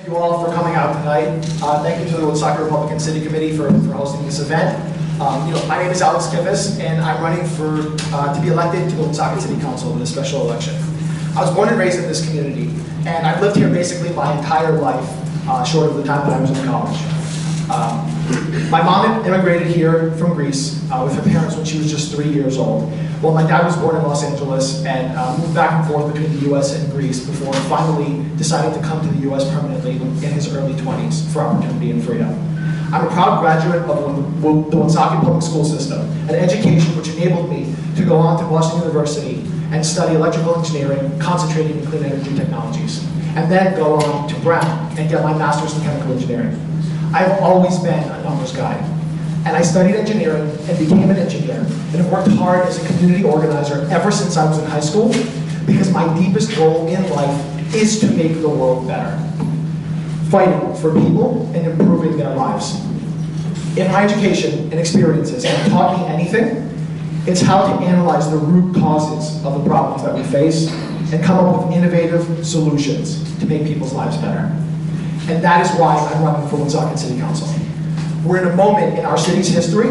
you all for coming out tonight. Thank you to the Woonsocket Republican City Committee for hosting this event. My name is Alex Kivas, and I'm running to be elected to the Woonsocket City Council in a special election. I was born and raised in this community, and I've lived here basically my entire life, short of the time that I was in college. My mom immigrated here from Greece with her parents when she was just 3 years old. Well, my dad was born in Los Angeles and moved back and forth between the US and Greece before finally deciding to come to the US permanently in his early 20s for opportunity and freedom. I'm a proud graduate of the Woonsocket Public School System, an education which enabled me to go on to Boston University and study electrical engineering, concentrating in clean energy technologies, and then go on to Brown and get my master's in chemical engineering. I've always been a numbers guy, and I studied engineering and became an engineer, and have worked hard as a community organizer ever since I was in high school, because my deepest goal in life is to make the world better, fighting for people and improving their lives. In my education and experiences have taught me anything, it's how to analyze the root causes of the problems that we face and come up with innovative solutions to make people's lives better. And that is why I'm running for Woonsocket City Council. We're in a moment in our city's history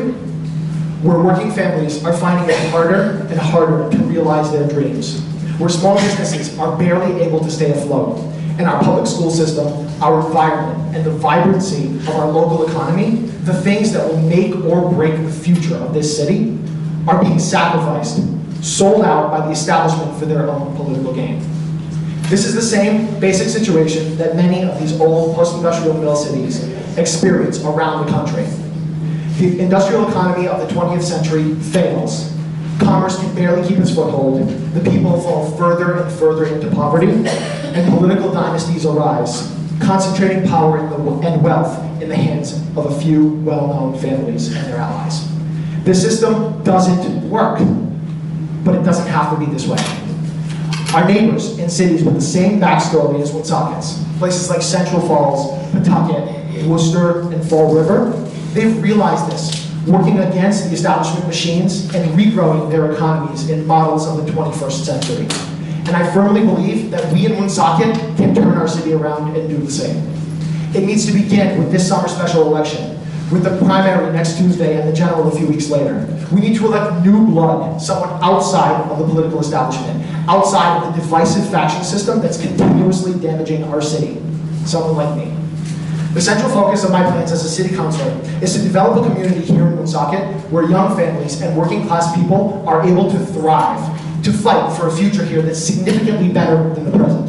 where working families are finding it harder and harder to realize their dreams, where small businesses are barely able to stay afloat, and our public school system, our environment, and the vibrancy of our local economy, the things that will make or break the future of this city, are being sacrificed, sold out by the establishment for their own political gain. This is the same basic situation that many of these old post-industrial mill cities experience around the country. The industrial economy of the 20th century fails. Commerce can barely keep its foothold. The people fall further and further into poverty, and political dynasties arise, concentrating power and wealth in the hands of a few well-known families and their allies. This system doesn't work, but it doesn't have to be this way. Our neighbors in cities with the same backstory as Woonsocket's, places like Central Falls, Pawtucket, Worcester, and Fall River, they've realized this, working against the establishment machines and regrowing their economies in models of the 21st century. And I firmly believe that we in Woonsocket can turn our city around and do the same. It needs to begin with this summer special election, with the primary next Tuesday and the general a few weeks later. We need to elect new blood, someone outside of the political establishment, outside of the divisive faction system that's continuously damaging our city, someone like me. The central focus of my plans as a city councilor is to develop a community here in Woonsocket where young families and working class people are able to thrive, to fight for a future here that's significantly better than the present.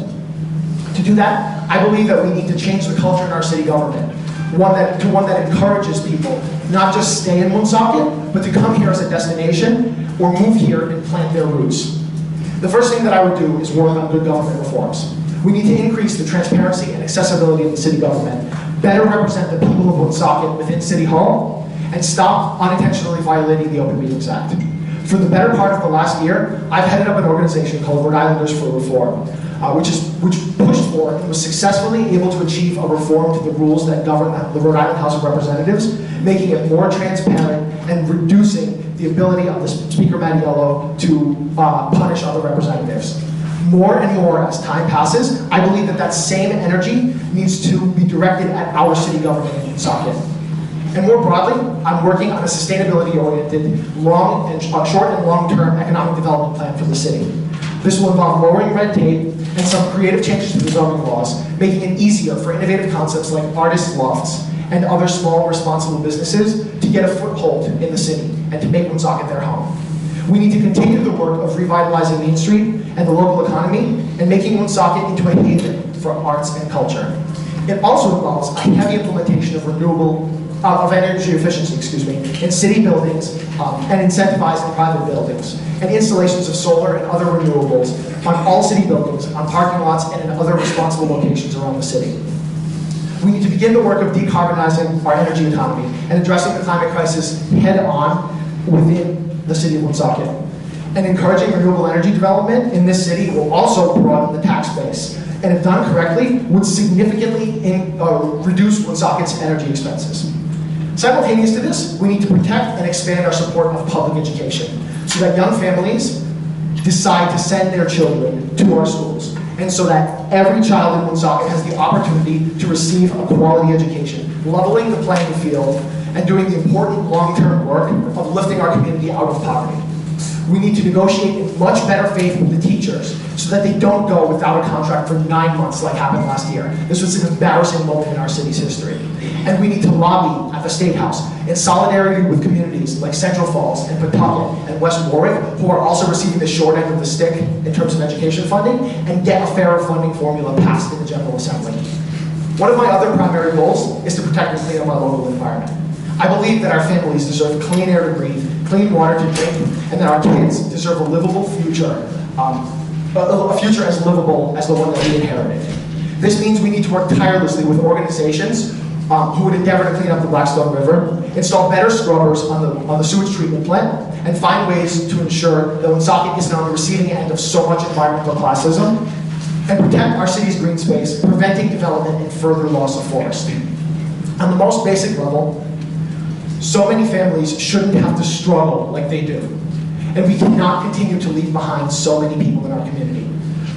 To do that, I believe that we need to change the culture in our city government, one that encourages people not just stay in Woonsocket, but to come here as a destination or move here and plant their roots. The first thing that I would do is work on good government reforms. We need to increase the transparency and accessibility of the city government, better represent the people of Woonsocket within City Hall, and stop unintentionally violating the Open Meetings Act. For the better part of the last year, I've headed up an organization called Rhode Islanders for Reform, which pushed for and was successfully able to achieve a reform to the rules that govern the Rhode Island House of Representatives, making it more transparent and reducing the ability of the Speaker Mattiello to punish other representatives. More and more as time passes, I believe that that same energy needs to be directed at our city government in Woonsocket. And more broadly, I'm working on a sustainability-oriented, short and long-term economic development plan for the city. This will involve lowering red tape and some creative changes to the zoning laws, making it easier for innovative concepts like artist lofts and other small responsible businesses to get a foothold in the city and to make Woonsocket their home. We need to continue the work of revitalizing Main Street and the local economy and making Woonsocket into a haven for arts and culture. It also involves a heavy implementation of energy efficiency, in city buildings and incentivizing private buildings, and installations of solar and other renewables on all city buildings, on parking lots, and in other responsible locations around the city. We need to begin the work of decarbonizing our energy economy and addressing the climate crisis head-on within the city of Woonsocket. And encouraging renewable energy development in this city will also broaden the tax base, and if done correctly, would significantly reduce Woonsocket's energy expenses. Simultaneous to this, we need to protect and expand our support of public education so that young families decide to send their children to our schools and so that every child in Woonsocket has the opportunity to receive a quality education, leveling the playing field and doing the important long-term work of lifting our community out of poverty. We need to negotiate in much better faith with the teachers so that they don't go without a contract for 9 months like happened last year. This was an embarrassing moment in our city's history. And we need to lobby at the State House in solidarity with communities like Central Falls and Pawtucket and West Warwick, who are also receiving the short end of the stick in terms of education funding, and get a fairer funding formula passed in the General Assembly. One of my other primary goals is to protect and clean up our local environment. I believe that our families deserve clean air to breathe, clean water to drink, and that our kids deserve a livable future, a future as livable as the one that we inherited. This means we need to work tirelessly with organizations who would endeavor to clean up the Blackstone River, install better scrubbers on the sewage treatment plant, and find ways to ensure that Woonsocket isn't on the receiving end of so much environmental classism, and protect our city's green space, preventing development and further loss of forest. On the most basic level, so many families shouldn't have to struggle like they do. And we cannot continue to leave behind so many people in our community.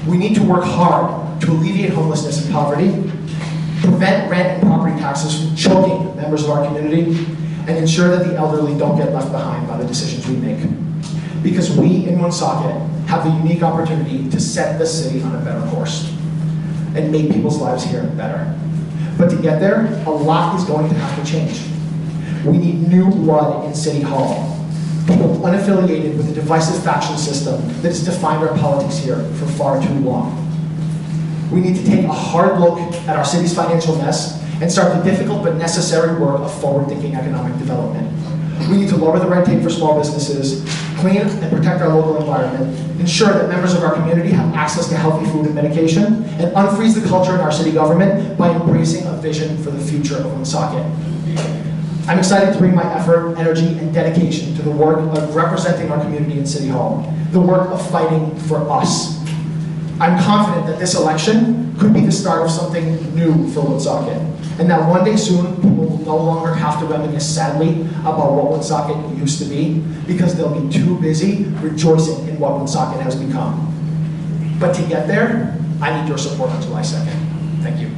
We need to work hard to alleviate homelessness and poverty, prevent rent and property taxes from choking members of our community, and ensure that the elderly don't get left behind by the decisions we make. Because we in Woonsocket have the unique opportunity to set the city on a better course and make people's lives here better. But to get there, a lot is going to have to change. We need new blood in City Hall. People unaffiliated with the divisive faction system that has defined our politics here for far too long. We need to take a hard look at our city's financial mess and start the difficult but necessary work of forward-thinking economic development. We need to lower the red tape for small businesses, clean and protect our local environment, ensure that members of our community have access to healthy food and medication, and unfreeze the culture in our city government by embracing a vision for the future of Woonsocket. I'm excited to bring my effort, energy, and dedication to the work of representing our community in City Hall, the work of fighting for us. I'm confident that this election could be the start of something new for Woonsocket, and that one day soon, people will no longer have to reminisce sadly about what Woonsocket used to be, because they'll be too busy rejoicing in what Woonsocket has become. But to get there, I need your support on July 2nd. Thank you.